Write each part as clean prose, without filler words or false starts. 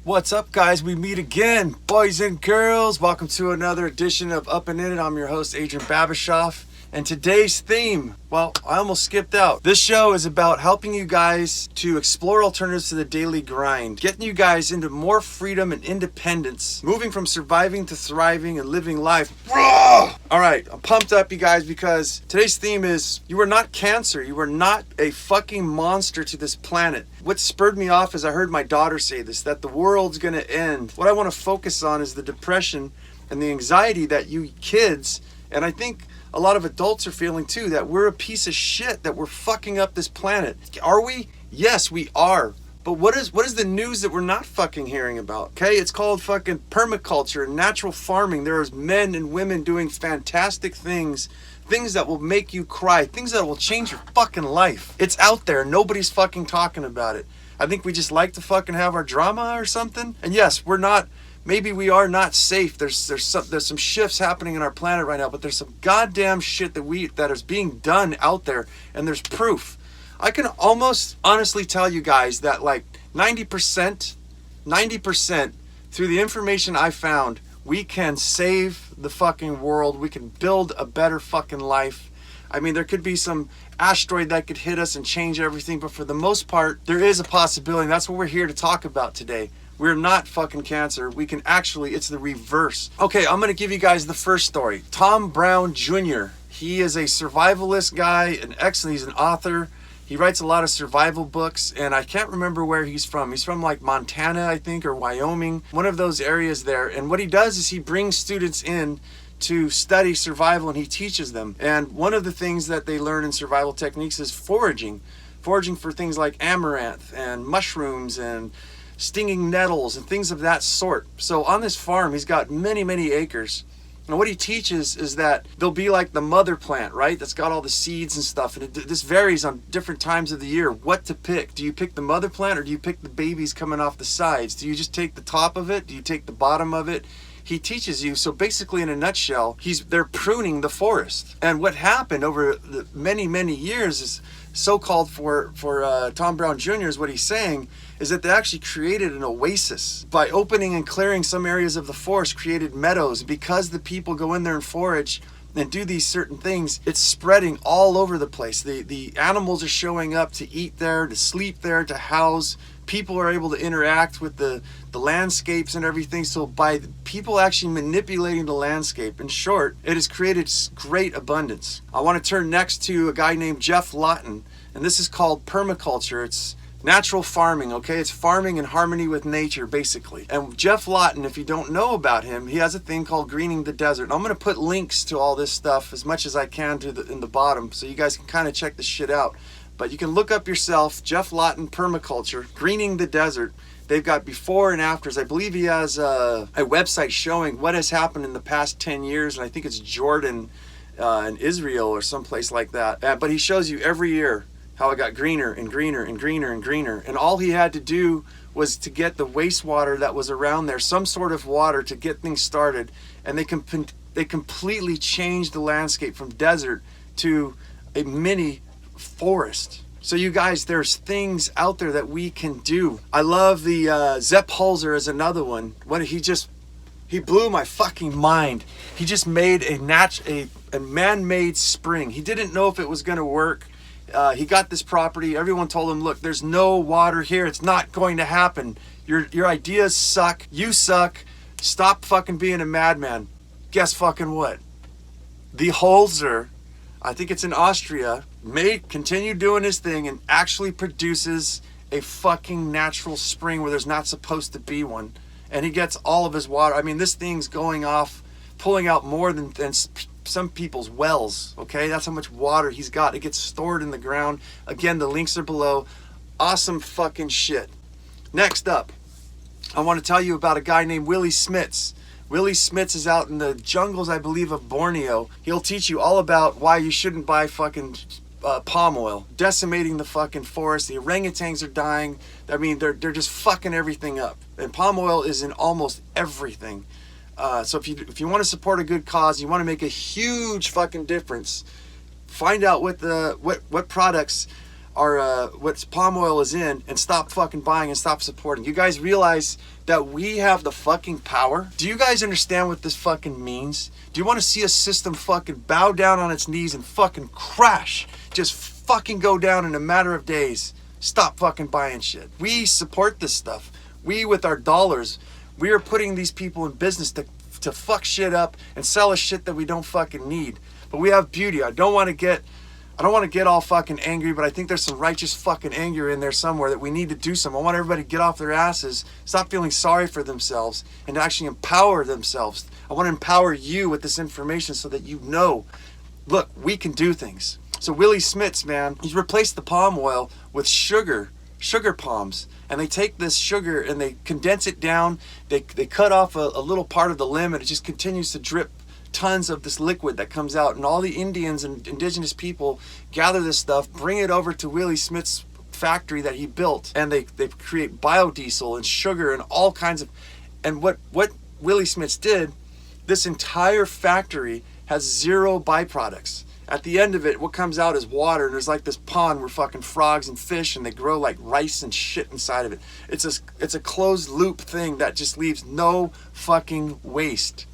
What's up, guys? We meet again, boys and girls. Welcome to another edition of Up and In It. I'm your host, Adrian Babashoff. And today's theme, well, I almost skipped out. This show is about helping you guys to explore alternatives to the daily grind, getting you guys into more freedom and independence, moving from surviving to thriving and living life. All right, I'm pumped up, you guys, because today's theme is you are not cancer. You are not a fucking monster to this planet. What spurred me off is I heard my daughter say this, that the world's gonna end. What I want to focus on is the depression and the anxiety that you kids, and I think a lot of adults are feeling too, that we're a piece of shit, that we're fucking up this planet. Are we? Yes, we are. But what is the news that we're not fucking hearing about? Okay, it's called fucking permaculture and natural farming. There's men and women doing fantastic things that will make you cry, things that will change your fucking life. It's out there. Nobody's fucking talking about it. I think we just like to fucking have our drama or something. And yes, we're not. Maybe we are not safe. There's some shifts happening in our planet right now, but there's some goddamn shit that is being done out there, and there's proof. I can almost honestly tell you guys that like 90% through the information I found, we can save the fucking world. We can build a better fucking life. I mean, there could be some asteroid that could hit us and change everything, but for the most part, there is a possibility. And that's what we're here to talk about today. We're not fucking cancer. We can actually, it's the reverse. Okay, I'm gonna give you guys the first story. Tom Brown Jr. He is a survivalist guy, he's an author. He writes a lot of survival books, and I can't remember where he's from. He's from like Montana, I think, or Wyoming, one of those areas there. And what he does is he brings students in to study survival, and he teaches them. And one of the things that they learn in survival techniques is foraging for things like amaranth and mushrooms and stinging nettles and things of that sort. So on this farm, he's got many acres. And what he teaches is that there'll be like the mother plant, right? That's got all the seeds and stuff. And this varies on different times of the year. What to pick? Do you pick the mother plant or do you pick the babies coming off the sides? Do you just take the top of it? Do you take the bottom of it? He teaches you. So basically, in a nutshell, they're pruning the forest. And what happened over the many years is so-called for Tom Brown Jr. is what he's saying is that they actually created an oasis by opening and clearing some areas of the forest, created meadows. Because the people go in there and forage and do these certain things, it's spreading all over the place. The animals are showing up to eat there, to sleep there, to house. People are able to interact with the landscapes and everything. So by people actually manipulating the landscape, in short, it has created great abundance. I want to turn next to a guy named Jeff Lawton, and this is called permaculture. It's natural farming, okay? It's farming in harmony with nature, basically. And Jeff Lawton, if you don't know about him, he has a thing called greening the desert. And I'm going to put links to all this stuff as much as I can in the bottom, so you guys can kind of check this shit out. But you can look up yourself, Jeff Lawton Permaculture, Greening the Desert. They've got before and afters. I believe he has a website showing what has happened in the past 10 years, and I think it's Jordan and Israel or someplace like that. But he shows you every year how it got greener and greener and greener and greener. And all he had to do was to get the wastewater that was around there, some sort of water to get things started. And they completely changed the landscape from desert to a mini forest. So you guys, there's things out there that we can do. I love the Zepp Holzer is another one. He blew my fucking mind. He just made a man-made spring. He didn't know if it was gonna work. He got this property. Everyone told him, look, there's no water here. It's not going to happen. Your ideas suck. You suck. Stop fucking being a madman. Guess fucking what? The Holzer, I think it's in Austria, continue doing his thing and actually produces a fucking natural spring where there's not supposed to be one. And he gets all of his water. I mean, this thing's going off, pulling out more than some people's wells, okay? That's how much water he's got. It gets stored in the ground. Again, the links are below. Awesome fucking shit. Next up, I want to tell you about a guy named Willie Smits. Willie Smits is out in the jungles, I believe, of Borneo. He'll teach you all about why you shouldn't buy fucking palm oil, decimating the fucking forest. The orangutans are dying. I mean, they're just fucking everything up. And palm oil is in almost everything. So if you want to support a good cause, you want to make a huge fucking difference, find out what products what palm oil is in and stop fucking buying and stop supporting. You guys realize that we have the fucking power? Do you guys understand what this fucking means? Do you want to see a system fucking bow down on its knees and fucking crash? Just fucking go down in a matter of days. Stop fucking buying shit. We support this stuff. We, with our dollars, we are putting these people in business to fuck shit up and sell us shit that we don't fucking need. But we have beauty. I don't want to get all fucking angry, but I think there's some righteous fucking anger in there somewhere that we need to do something. I want everybody to get off their asses, stop feeling sorry for themselves, and to actually empower themselves. I want to empower you with this information so that you know, look, we can do things. So Willie Smits, man, he's replaced the palm oil with sugar palms. And they take this sugar and they condense it down. They cut off a little part of the limb, and it just continues to drip tons of this liquid that comes out. And all the Indians and indigenous people gather this stuff, bring it over to Willie Smith's factory that he built, and they create biodiesel and sugar and all kinds of. And what Willie Smith's did, this entire factory has zero byproducts. At the end of it, what comes out is water, and there's like this pond where fucking frogs and fish, and they grow like rice and shit inside of it. It's a closed loop thing that just leaves no fucking waste.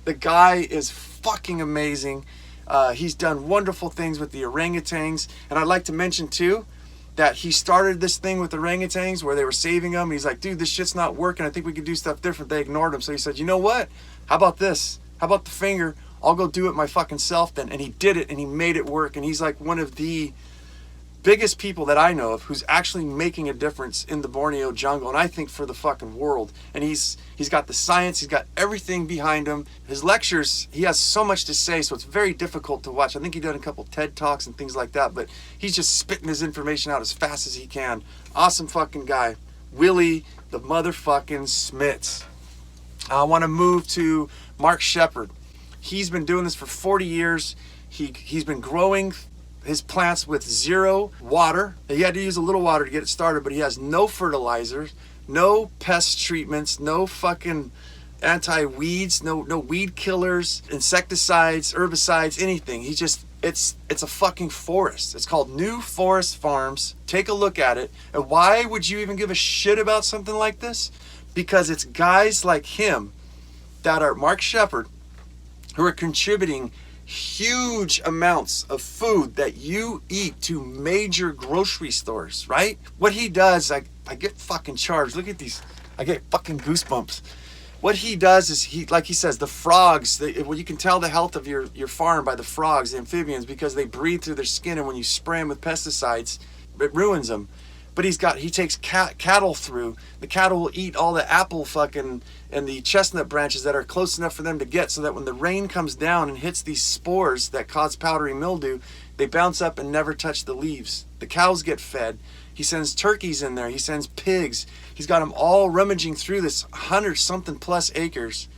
The guy is fucking amazing. He's done wonderful things with the orangutans, and I'd like to mention too that he started this thing with orangutans where they were saving them. He's like, dude, this shit's not working. I think we could do stuff different. They ignored him, so he said, you know what? How about this? How about the finger? I'll go do it my fucking self then. And he did it, and he made it work. And he's like one of the biggest people that I know of who's actually making a difference in the Borneo jungle, and I think for the fucking world. And he's got the science, he's got everything behind him. His lectures, he has so much to say, so it's very difficult to watch. I think he did a couple TED Talks and things like that, but he's just spitting his information out as fast as he can. Awesome fucking guy. Willie the motherfucking Smits. I want to move to Mark Shepard. He's been doing this for 40 years. He's been growing his plants with zero water. He had to use a little water to get it started, but he has no fertilizers, no pest treatments, no fucking anti-weeds, no weed killers, insecticides, herbicides, anything. It's a fucking forest. It's called New Forest Farms. Take a look at it. And why would you even give a shit about something like this? Because it's guys like him that are Mark Shepard who are contributing huge amounts of food that you eat to major grocery stores, right? What he does, I get fucking charged. Look at these. I get fucking goosebumps. What he does is, like he says, the frogs, well, you can tell the health of your farm by the frogs, the amphibians, because they breathe through their skin, and when you spray them with pesticides, it ruins them. But he takes cattle through. The cattle will eat all the apple fucking and the chestnut branches that are close enough for them to get, so that when the rain comes down and hits these spores that cause powdery mildew, they bounce up and never touch the leaves. The cows get fed. He sends turkeys in there. He sends pigs. He's got them all rummaging through this 100-something plus acres.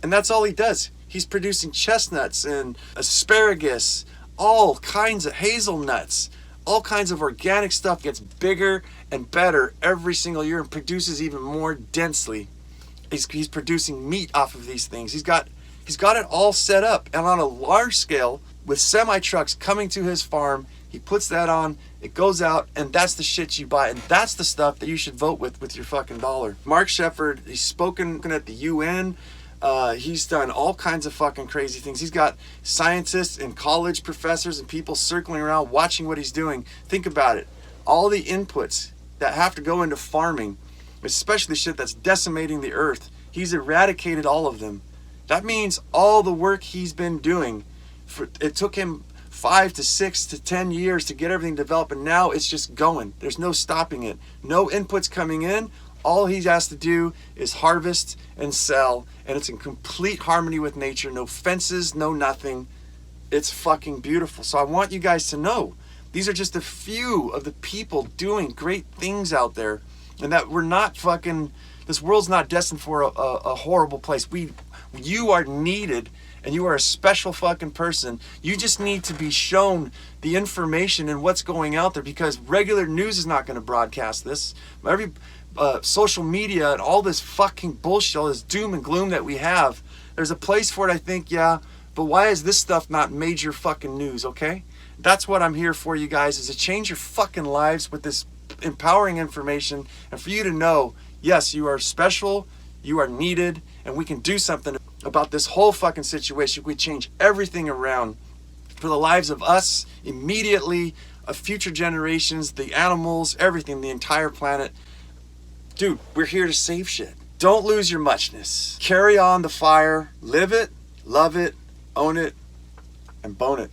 And that's all he does. He's producing chestnuts and asparagus, all kinds of hazelnuts. All kinds of organic stuff gets bigger and better every single year and produces even more densely. He's producing meat off of these things. He's got it all set up, and on a large scale with semi trucks coming to his farm. He puts that on, it goes out, and that's the shit you buy, and that's the stuff that you should vote with your fucking dollar. Mark Shepard, he's spoken at the UN. He's done all kinds of fucking crazy things. He's got scientists and college professors and people circling around watching what he's doing. Think about it. All the inputs that have to go into farming, especially shit that's decimating the earth, he's eradicated all of them. That means all the work he's been doing, it took him 5 to 6 to 10 years to get everything developed, and now it's just going. There's no stopping it. No inputs coming in. All he has to do is harvest and sell, and it's in complete harmony with nature. No fences, no nothing. It's fucking beautiful. So I want you guys to know, these are just a few of the people doing great things out there, and that we're not fucking, this world's not destined for a horrible place. You are needed, and you are a special fucking person. You just need to be shown the information and what's going out there, because regular news is not going to broadcast this. Every social media and all this fucking bullshit, all this doom and gloom that we have, there's a place for it, I think, yeah, but why is this stuff not major fucking news, okay? That's what I'm here for, you guys, is to change your fucking lives with this empowering information, and for you to know, yes, you are special, you are needed, and we can do something about this whole fucking situation. We change everything around for the lives of us immediately, of future generations, the animals, everything, the entire planet. Dude, we're here to save shit. Don't lose your muchness. Carry on the fire, live it, love it, own it, and bone it.